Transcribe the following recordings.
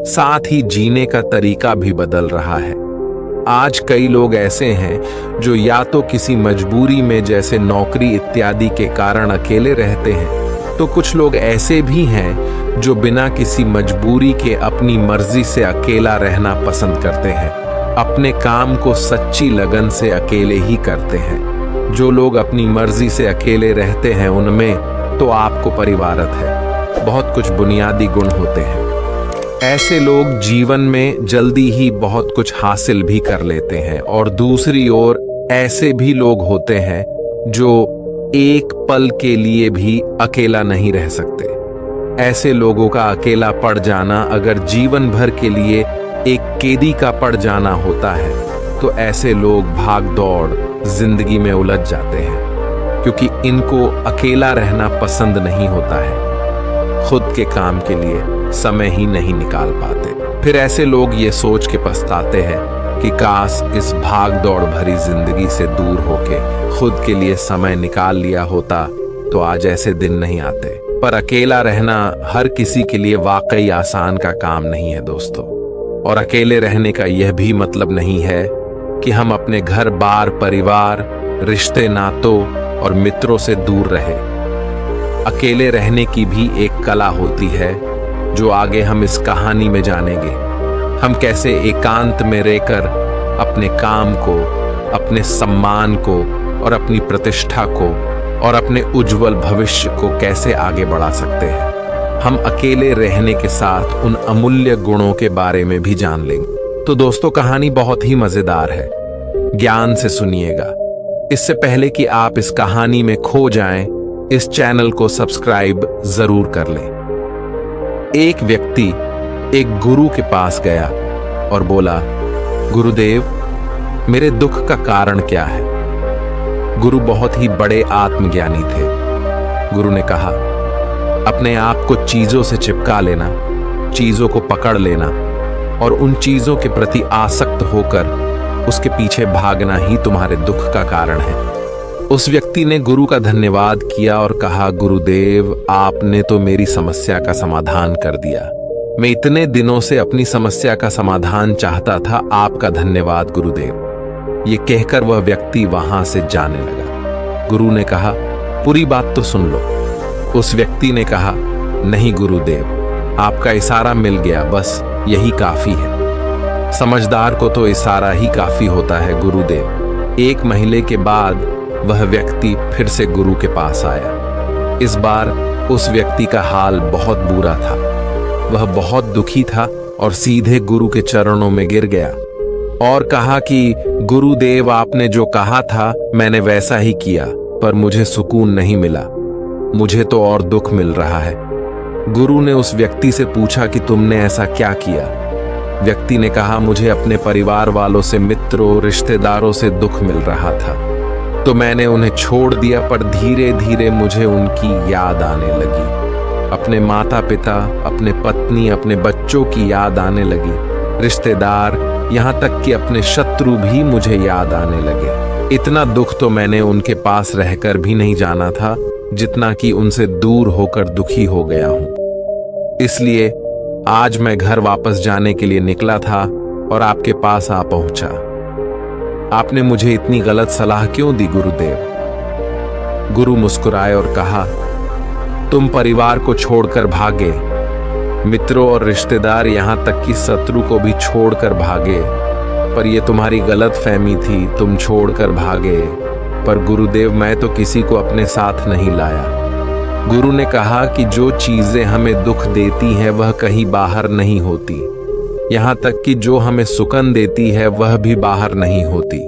साथ ही जीने का तरीका भी बदल रहा है। आज कई लोग ऐसे हैं जो या तो किसी मजबूरी में जैसे नौकरी इत्यादि के कारण अकेले रहते हैं, तो कुछ लोग ऐसे भी हैं जो बिना किसी मजबूरी के अपनी मर्जी से अकेला रहना पसंद करते हैं, अपने काम को सच्ची लगन से अकेले ही करते हैं। जो लोग अपनी मर्जी से अकेले रहते हैं उनमें तो आपको परिवारत है, बहुत कुछ बुनियादी गुण होते हैं। ऐसे लोग जीवन में जल्दी ही बहुत कुछ हासिल भी कर लेते हैं, और दूसरी ओर ऐसे भी लोग होते हैं जो एक पल के लिए भी अकेला नहीं रह सकते। ऐसे लोगों का अकेला पड़ जाना अगर जीवन भर के लिए एक कैदी का पड़ जाना होता है, तो ऐसे लोग भाग दौड़ जिंदगी में उलझ जाते हैं, क्योंकि इनको अकेला रहना पसंद नहीं होता है, खुद के काम के लिए समय ही नहीं निकाल पाते। फिर ऐसे लोग ये सोच के पछताते हैं कि काश इस भाग दौड़ भरी जिंदगी से दूर होके खुद के लिए समय निकाल लिया होता तो आज ऐसे दिन नहीं आते। पर अकेला रहना हर किसी के लिए वाकई आसान का काम नहीं है दोस्तों, और अकेले रहने का यह भी मतलब नहीं है कि हम अपने घर बार, परिवार, रिश्ते नातों और मित्रों से दूर रहे। अकेले रहने की भी एक कला होती है जो आगे हम इस कहानी में जानेंगे। हम कैसे एकांत में रहकर अपने काम को, अपने सम्मान को और अपनी प्रतिष्ठा को और अपने उज्जवल भविष्य को कैसे आगे बढ़ा सकते हैं। हम अकेले रहने के साथ उन अमूल्य गुणों के बारे में भी जान लेंगे। तो दोस्तों, कहानी बहुत ही मजेदार है, ज्ञान से सुनिएगा। इससे पहले कि आप इस कहानी में खो जाएं, इस चैनल को सब्सक्राइब जरूर कर लें। एक व्यक्ति एक गुरु के पास गया और बोला, गुरुदेव, मेरे दुख का कारण क्या है? गुरु बहुत ही बड़े आत्मज्ञानी थे। गुरु ने कहा, अपने आप को चीजों से चिपका लेना, चीजों को पकड़ लेना और उन चीजों के प्रति आसक्त होकर उसके पीछे भागना ही तुम्हारे दुख का कारण है। उस व्यक्ति ने गुरु का धन्यवाद किया और कहा, गुरुदेव, आपने तो मेरी समस्या का समाधान कर दिया। मैं इतने दिनों से अपनी समस्या का समाधान चाहता था, आपका धन्यवाद गुरुदेव। ये कहकर वह व्यक्ति वहां से जाने लगा। गुरु ने कहा, पूरी बात तो सुन लो। उस व्यक्ति ने कहा, नहीं गुरुदेव, आपका इशारा मिल गया, बस यही काफी है। समझदार को तो इशारा ही काफी होता है गुरुदेव। एक महीने के बाद वह व्यक्ति फिर से गुरु के पास आया। इस बार उस व्यक्ति का हाल बहुत बुरा था। वह बहुत दुखी था और सीधे गुरु के चरणों में गिर गया और कहा कि गुरुदेव, आपने जो कहा था मैंने वैसा ही किया, पर मुझे सुकून नहीं मिला, मुझे तो और दुख मिल रहा है। गुरु ने उस व्यक्ति से पूछा कि तुमने ऐसा क्या किया? व्यक्ति ने कहा, मुझे अपने परिवार वालों से, मित्रों, रिश्तेदारों से दुख मिल रहा था, तो मैंने उन्हें छोड़ दिया, पर धीरे धीरे मुझे उनकी याद आने लगी। अपने माता पिता, अपने पत्नी, अपने बच्चों की याद आने लगी। रिश्तेदार, यहाँ तक कि अपने शत्रु भी मुझे याद आने लगे। इतना दुख तो मैंने उनके पास रहकर भी नहीं जाना था जितना कि उनसे दूर होकर दुखी हो गया हूँ। इसलिए आज मैं घर वापस जाने के लिए निकला था और आपके पास आ पहुंचा। आपने मुझे इतनी गलत सलाह क्यों दी गुरुदेव? गुरु मुस्कुराए और कहा, तुम परिवार को छोड़कर भागे, मित्रों और रिश्तेदार, यहाँ तक कि शत्रु को भी छोड़कर भागे, पर यह तुम्हारी गलत फहमी थी, तुम छोड़कर भागे। पर गुरुदेव, मैं तो किसी को अपने साथ नहीं लाया। गुरु ने कहा कि जो चीजें हमें दुख देती हैं वह कहीं बाहर नहीं होती, यहाँ तक कि जो हमें सुकून देती है वह भी बाहर नहीं होती।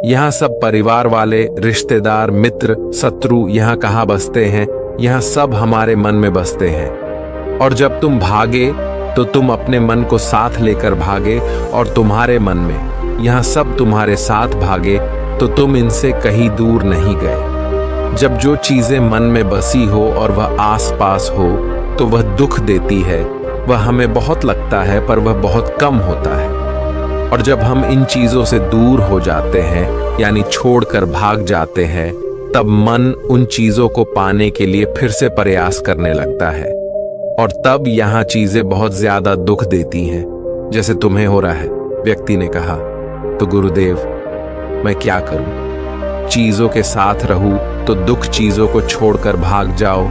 यहाँ सब परिवार वाले, रिश्तेदार, मित्र, शत्रु यहाँ कहाँ बसते हैं? यहाँ सब हमारे मन में बसते हैं। और जब तुम भागे तो तुम अपने मन को साथ लेकर भागे, और तुम्हारे मन में यहाँ सब तुम्हारे साथ भागे, तो तुम इनसे कहीं दूर नहीं गए। जब जो चीजें मन में बसी हो और वह आस पास हो तो वह दुख देती है। वह हमें बहुत लगता है पर वह बहुत कम होता है। और जब हम इन चीजों से दूर हो जाते हैं, यानी छोड़कर भाग जाते हैं, तब मन उन चीजों को पाने के लिए फिर से प्रयास करने लगता है। और तब यहाँ चीजें बहुत ज्यादा दुख देती हैं, जैसे तुम्हें हो रहा है। व्यक्ति ने कहा, तो गुरुदेव मैं क्या करूं? चीजों के साथ रहूं तो दुख, चीजों को छोड़कर भाग जाओ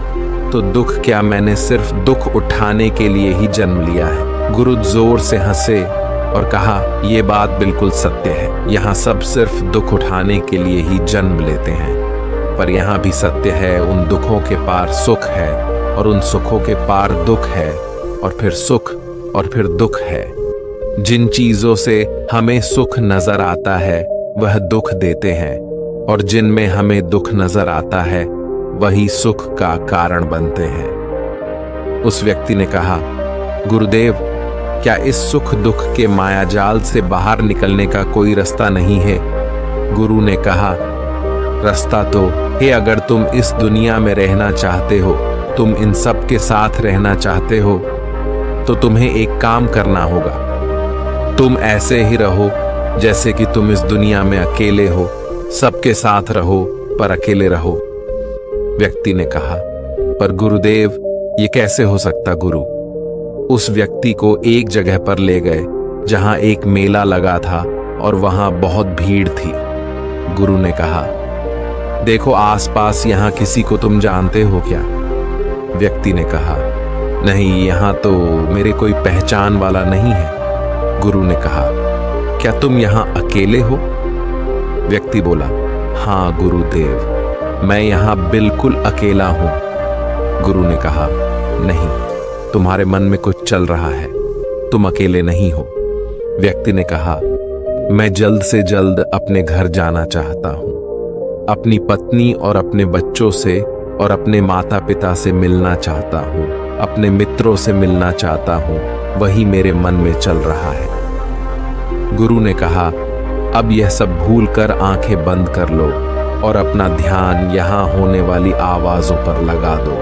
तो दुख। क्या मैंने सिर्फ दुख उठाने के लिए ही जन्म लिया है? गुरु जोर से हंसे और कहा, यह बात बिल्कुल सत्य है। यहाँ सब सिर्फ दुख उठाने के लिए ही जन्म लेते हैं, पर यहाँ भी सत्य है, उन दुखों के पार सुख है और उन सुखों के पार दुख है और फिर सुख और फिर दुख है। जिन चीजों से हमें सुख नजर आता है वह दुख देते हैं, और जिनमें हमें दुख नजर आता है वही सुख का कारण बनते हैं। उस व्यक्ति ने कहा, गुरुदेव क्या इस सुख दुख के मायाजाल से बाहर निकलने का कोई रास्ता नहीं है? गुरु ने कहा, रास्ता तो है। अगर तुम इस दुनिया में रहना चाहते हो, तुम इन सब के साथ रहना चाहते हो, तो तुम्हें एक काम करना होगा। तुम ऐसे ही रहो जैसे कि तुम इस दुनिया में अकेले हो। सबके साथ रहो पर अकेले रहो। व्यक्ति ने कहा, पर गुरुदेव ये कैसे हो सकता? गुरु उस व्यक्ति को एक जगह पर ले गए जहां एक मेला लगा था और वहां बहुत भीड़ थी। गुरु ने कहा, देखो आसपास यहां किसी को तुम जानते हो क्या? व्यक्ति ने कहा, नहीं, यहां तो मेरे कोई पहचान वाला नहीं है। गुरु ने कहा, क्या तुम यहां अकेले हो? व्यक्ति बोला, हाँ गुरुदेव, मैं यहां बिल्कुल अकेला हूं। गुरु ने कहा, नहीं, तुम्हारे मन में कुछ चल रहा है, तुम अकेले नहीं हो। व्यक्ति ने कहा, मैं जल्द से जल्द अपने घर जाना चाहता हूं, अपनी पत्नी और अपने बच्चों से और अपने माता पिता से मिलना चाहता हूं, अपने मित्रों से मिलना चाहता हूं, वही मेरे मन में चल रहा है। गुरु ने कहा, अब यह सब भूल कर आंखें बंद कर लो और अपना ध्यान यहां होने वाली आवाजों पर लगा दो।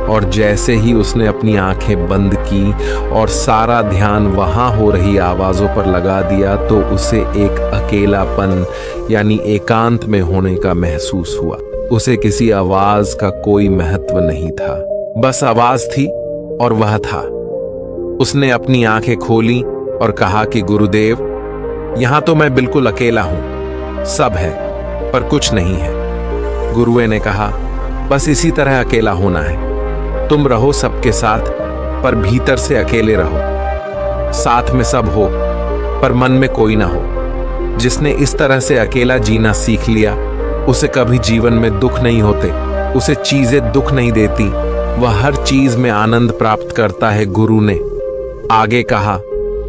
और जैसे ही उसने अपनी आंखें बंद की और सारा ध्यान वहां हो रही आवाजों पर लगा दिया, तो उसे एक अकेलापन यानी एकांत में होने का महसूस हुआ। उसे किसी आवाज का कोई महत्व नहीं था, बस आवाज थी और वह था। उसने अपनी आंखें खोली और कहा कि गुरुदेव, यहां तो मैं बिल्कुल अकेला हूं, सब है पर कुछ नहीं है। गुरुए ने कहा, बस इसी तरह अकेला होना है। तुम रहो सबके साथ पर भीतर से अकेले रहो। साथ में सब हो पर मन में कोई ना हो। जिसने इस तरह से अकेला जीना सीख लिया, उसे कभी जीवन में दुख नहीं होते, उसे चीजें दुख नहीं देती, वह हर चीज में आनंद प्राप्त करता है। गुरु ने आगे कहा,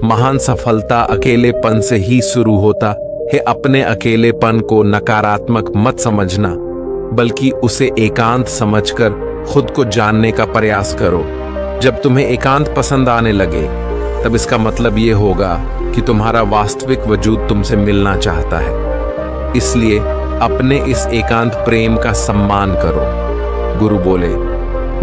महान सफलता अकेलेपन से ही शुरू होता है। अपने अकेलेपन को नकारात्मक मत समझना, बल्कि उसे एकांत समझकर खुद को जानने का प्रयास करो। जब तुम्हें एकांत पसंद आने लगे, तब इसका मतलब ये होगा कि तुम्हारा वास्तविक वजूद तुमसे मिलना चाहता है। इसलिए अपने इस एकांत प्रेम का सम्मान करो। गुरु बोले,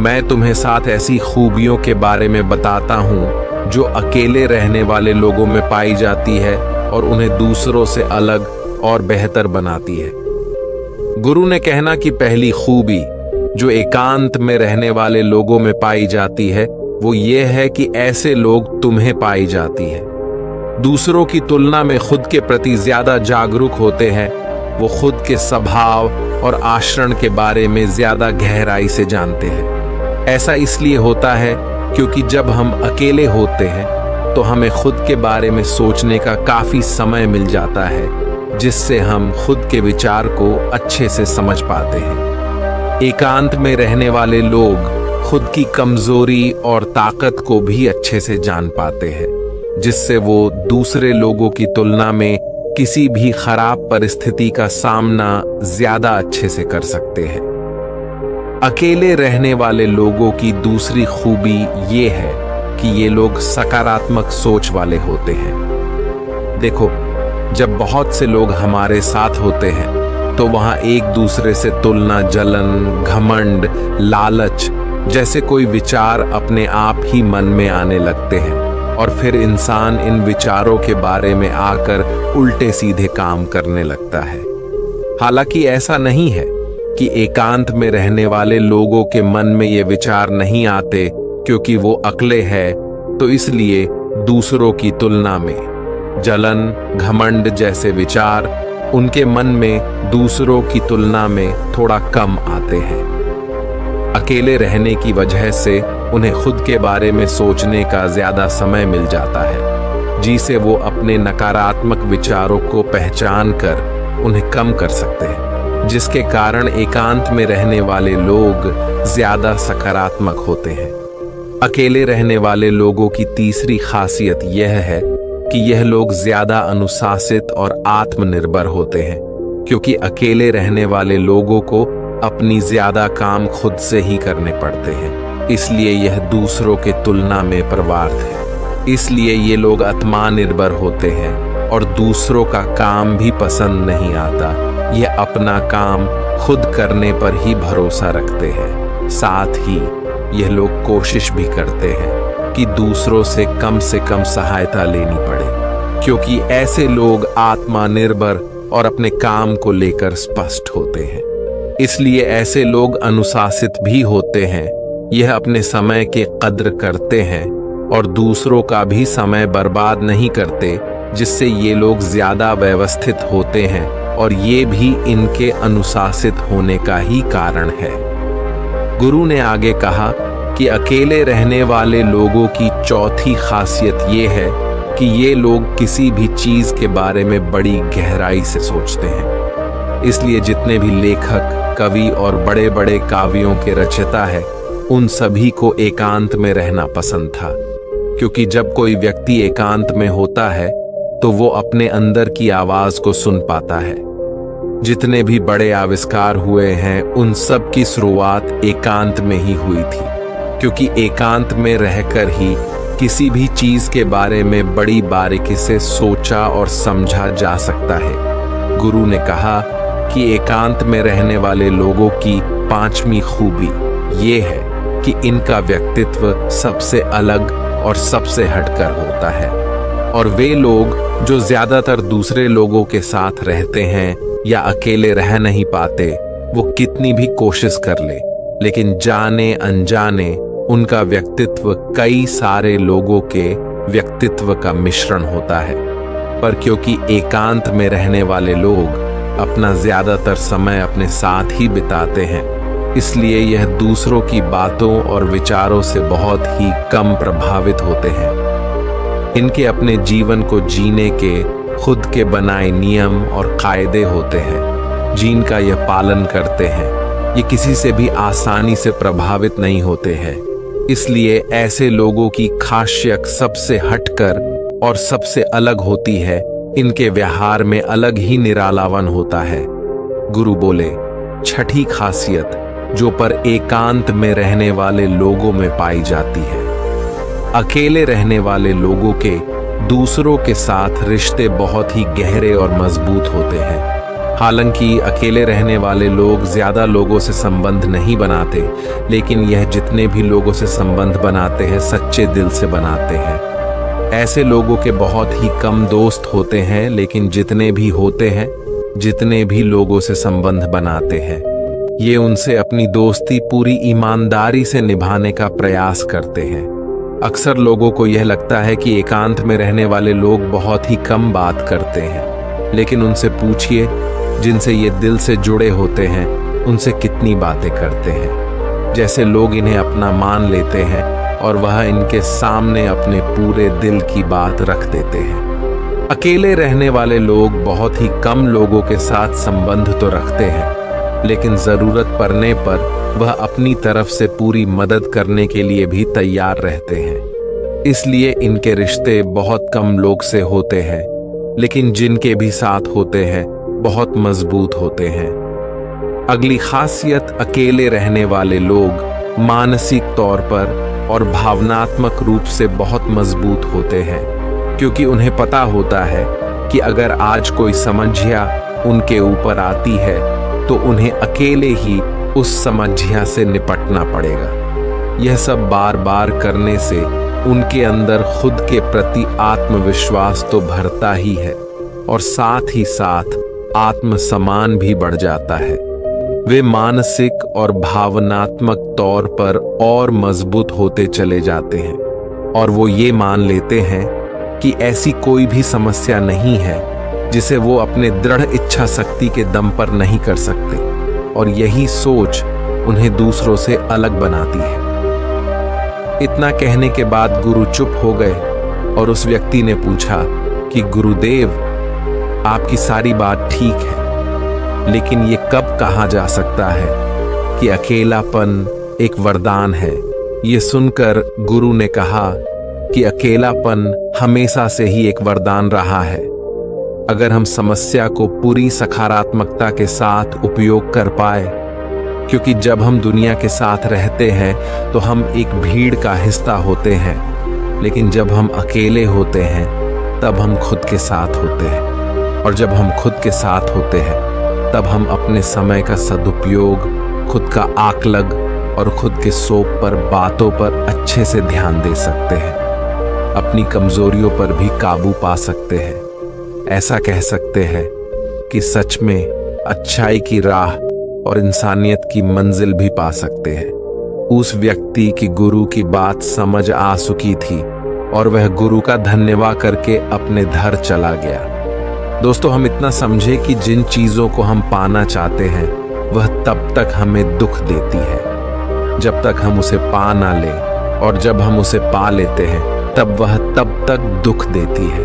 मैं तुम्हें 7 ऐसी खूबियों के बारे में बताता हूं जो अकेले रहने वाले लोगों में पाई जाती है और उन्हें दूसरों से अलग और बेहतर बनाती है। गुरु ने कहना कि पहली खूबी जो एकांत में रहने वाले लोगों में पाई जाती है, वो ये है कि ऐसे लोग तुम्हें पाई जाती है। दूसरों की तुलना में खुद के प्रति ज्यादा जागरूक होते हैं। वो खुद के स्वभाव और आचरण के बारे में ज्यादा गहराई से जानते हैं। ऐसा इसलिए होता है क्योंकि जब हम अकेले होते हैं तो हमें खुद के बारे में सोचने का काफी समय मिल जाता है, जिससे हम खुद के विचार को अच्छे से समझ पाते हैं। एकांत में रहने वाले लोग खुद की कमजोरी और ताकत को भी अच्छे से जान पाते हैं, जिससे वो दूसरे लोगों की तुलना में किसी भी खराब परिस्थिति का सामना ज्यादा अच्छे से कर सकते हैं। अकेले रहने वाले लोगों की दूसरी खूबी ये है कि ये लोग सकारात्मक सोच वाले होते हैं। देखो, जब बहुत से लोग हमारे साथ होते हैं तो वहां एक दूसरे से तुलना, जलन, घमंड, लालच जैसे कोई विचार अपने आप ही मन में आने लगते हैं, और फिर इंसान इन विचारों के बारे में आकर उल्टे सीधे काम करने लगता है। हालांकि ऐसा नहीं है कि एकांत में रहने वाले लोगों के मन में ये विचार नहीं आते क्योंकि वो अकेले है तो इसलिए दूसरों की तुलना में जलन, घमंड जैसे विचार उनके मन में दूसरों की तुलना में थोड़ा कम आते हैं। अकेले रहने की वजह से उन्हें खुद के बारे में सोचने का ज्यादा समय मिल जाता है, जिसे वो अपने नकारात्मक विचारों को पहचान कर उन्हें कम कर सकते हैं, जिसके कारण एकांत में रहने वाले लोग ज्यादा सकारात्मक होते हैं। अकेले रहने वाले लोगों की तीसरी खासियत यह है कि यह लोग ज्यादा अनुशासित और आत्मनिर्भर होते हैं, क्योंकि अकेले रहने वाले लोगों को अपनी ज्यादा काम खुद से ही करने पड़ते हैं, इसलिए यह दूसरों के तुलना में परवार्थ है। इसलिए ये लोग आत्मनिर्भर होते हैं और दूसरों का काम भी पसंद नहीं आता। यह अपना काम खुद करने पर ही भरोसा रखते हैं। साथ ही यह लोग कोशिश भी करते हैं कि दूसरों से कम सहायता लेनी पड़े, क्योंकि ऐसे लोग आत्मनिर्भर और अपने काम को लेकर स्पष्ट होते हैं। इसलिए ऐसे लोग अनुशासित भी होते हैं। यह अपने समय के कद्र करते हैं और दूसरों का भी समय बर्बाद नहीं करते, जिससे ये लोग ज्यादा व्यवस्थित होते हैं और ये भी इनके अनुशासित होने का ही कारण है। गुरु ने आगे कहा कि अकेले रहने वाले लोगों की चौथी खासियत ये है कि ये लोग किसी भी चीज के बारे में बड़ी गहराई से सोचते हैं। इसलिए जितने भी लेखक, कवि और बड़े बड़े काव्यों के रचयिता है, उन सभी को एकांत में रहना पसंद था, क्योंकि जब कोई व्यक्ति एकांत में होता है तो वो अपने अंदर की आवाज को सुन पाता है। जितने भी बड़े आविष्कार हुए हैं उन सब की शुरुआत एकांत में ही हुई थी, क्योंकि एकांत में रहकर ही किसी भी चीज के बारे में बड़ी बारीकी से सोचा और समझा जा सकता है। गुरु ने कहा कि एकांत में रहने वाले लोगों की पांचवी खूबी ये है कि इनका व्यक्तित्व सबसे अलग और सबसे हटकर होता है। और वे लोग जो ज्यादातर दूसरे लोगों के साथ रहते हैं या अकेले रह नहीं पाते, वो कितनी भी कोशिश कर ले, लेकिन जाने अनजाने उनका व्यक्तित्व कई सारे लोगों के व्यक्तित्व का मिश्रण होता है। पर क्योंकि एकांत में रहने वाले लोग अपना ज्यादातर समय अपने साथ ही बिताते हैं, इसलिए यह दूसरों की बातों और विचारों से बहुत ही कम प्रभावित होते हैं। इनके अपने जीवन को जीने के खुद के बनाए नियम और कायदे होते हैं, जिनका यह पालन करते हैं। ये किसी से भी आसानी से प्रभावित नहीं होते हैं। इसलिए ऐसे लोगों की खासियत सबसे हटकर और सबसे अलग होती है। इनके व्यवहार में अलग ही निरालावन होता है। गुरु बोले, छठी खासियत जो पर एकांत में रहने वाले लोगों में पाई जाती है। अकेले रहने वाले लोगों के दूसरों के साथ रिश्ते बहुत ही गहरे और मजबूत होते हैं। हालांकि अकेले रहने वाले लोग ज्यादा लोगों से संबंध नहीं बनाते, लेकिन यह जितने भी लोगों से संबंध बनाते हैं सच्चे दिल से बनाते हैं। ऐसे लोगों के बहुत ही कम दोस्त होते हैं, लेकिन जितने भी होते हैं, जितने भी लोगों से संबंध बनाते हैं, ये उनसे अपनी दोस्ती पूरी ईमानदारी से निभाने का प्रयास करते हैं। अक्सर लोगों को यह लगता है कि एकांत में रहने वाले लोग बहुत ही कम बात करते हैं, लेकिन उनसे पूछिए जिनसे ये दिल से जुड़े होते हैं उनसे कितनी बातें करते हैं। जैसे लोग इन्हें अपना मान लेते हैं और वह इनके सामने अपने पूरे दिल की बात रख देते हैं। अकेले रहने वाले लोग बहुत ही कम लोगों के साथ संबंध तो रखते हैं, लेकिन जरूरत पड़ने पर वह अपनी तरफ से पूरी मदद करने के लिए भी तैयार रहते हैं। इसलिए इनके रिश्ते बहुत कम लोग से होते हैं, लेकिन जिनके भी साथ होते हैं बहुत मजबूत होते हैं। अगली खासियत, अकेले रहने वाले लोग मानसिक तौर पर और भावनात्मक रूप से बहुत मजबूत होते हैं, क्योंकि उन्हें पता होता है कि अगर आज कोई समस्या उनके ऊपर आती है तो उन्हें अकेले ही उस समस्या से निपटना पड़ेगा। यह सब बार बार करने से उनके अंदर खुद के प्रति आत्मविश्वास तो भरता ही है और साथ ही साथ आत्मसम्मान भी बढ़ जाता है। वे मानसिक और भावनात्मक तौर पर और मजबूत होते चले जाते हैं और वो ये मान लेते हैं कि ऐसी कोई भी समस्या नहीं है जिसे वो अपने दृढ़ इच्छा शक्ति के दम पर नहीं कर सकते, और यही सोच उन्हें दूसरों से अलग बनाती है। इतना कहने के बाद गुरु चुप हो गए और उस व्यक्ति ने पूछा कि गुरुदेव, आपकी सारी बात ठीक है, लेकिन ये कब कहा जा सकता है कि अकेलापन एक वरदान है? ये सुनकर गुरु ने कहा कि अकेलापन हमेशा से ही एक वरदान रहा है, अगर हम समस्या को पूरी सकारात्मकता के साथ उपयोग कर पाए। क्योंकि जब हम दुनिया के साथ रहते हैं तो हम एक भीड़ का हिस्सा होते हैं, लेकिन जब हम अकेले होते हैं तब हम खुद के साथ होते हैं, और जब हम खुद के साथ होते हैं तब हम अपने समय का सदुपयोग, खुद का आकलन और खुद के शौक पर, बातों पर अच्छे से ध्यान दे सकते हैं, अपनी कमजोरियों पर भी काबू पा सकते हैं। ऐसा कह सकते हैं कि सच में अच्छाई की राह और इंसानियत की मंजिल भी पा सकते हैं। उस व्यक्ति की गुरु की बात समझ आ चुकी थी और वह गुरु का धन्यवाद करके अपने घर चला गया। दोस्तों, हम इतना समझे कि जिन चीजों को हम पाना चाहते हैं वह तब तक हमें दुख देती है जब तक हम उसे पा ना ले, और जब हम उसे पा लेते हैं तब वह तब तक दुख देती है।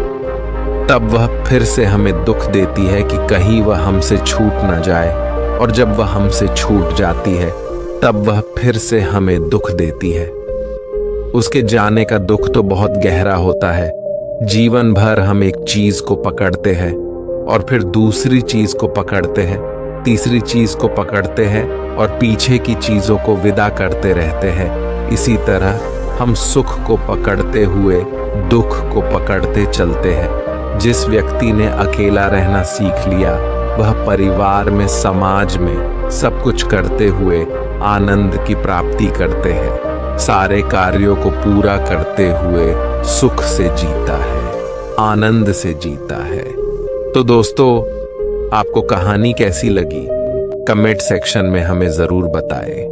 तब वह फिर से हमें दुख देती है कि कहीं वह हमसे छूट ना जाए, और जब वह हमसे छूट जाती है तब वह फिर से हमें दुख देती है। उसके जाने का दुख तो बहुत गहरा होता है। जीवन भर हम एक चीज को पकड़ते हैं और फिर दूसरी चीज को पकड़ते हैं, तीसरी चीज को पकड़ते हैं और पीछे की चीजों को विदा करते रहते हैं। इसी तरह हम सुख को पकड़ते हुए दुख को पकड़ते चलते हैं। जिस व्यक्ति ने अकेला रहना सीख लिया वह परिवार में, समाज में सब कुछ करते हुए आनंद की प्राप्ति करते हैं। सारे कार्यों को पूरा करते हुए सुख से जीता है, आनंद से जीता है। तो दोस्तों, आपको कहानी कैसी लगी? कमेंट सेक्शन में हमें जरूर बताएं।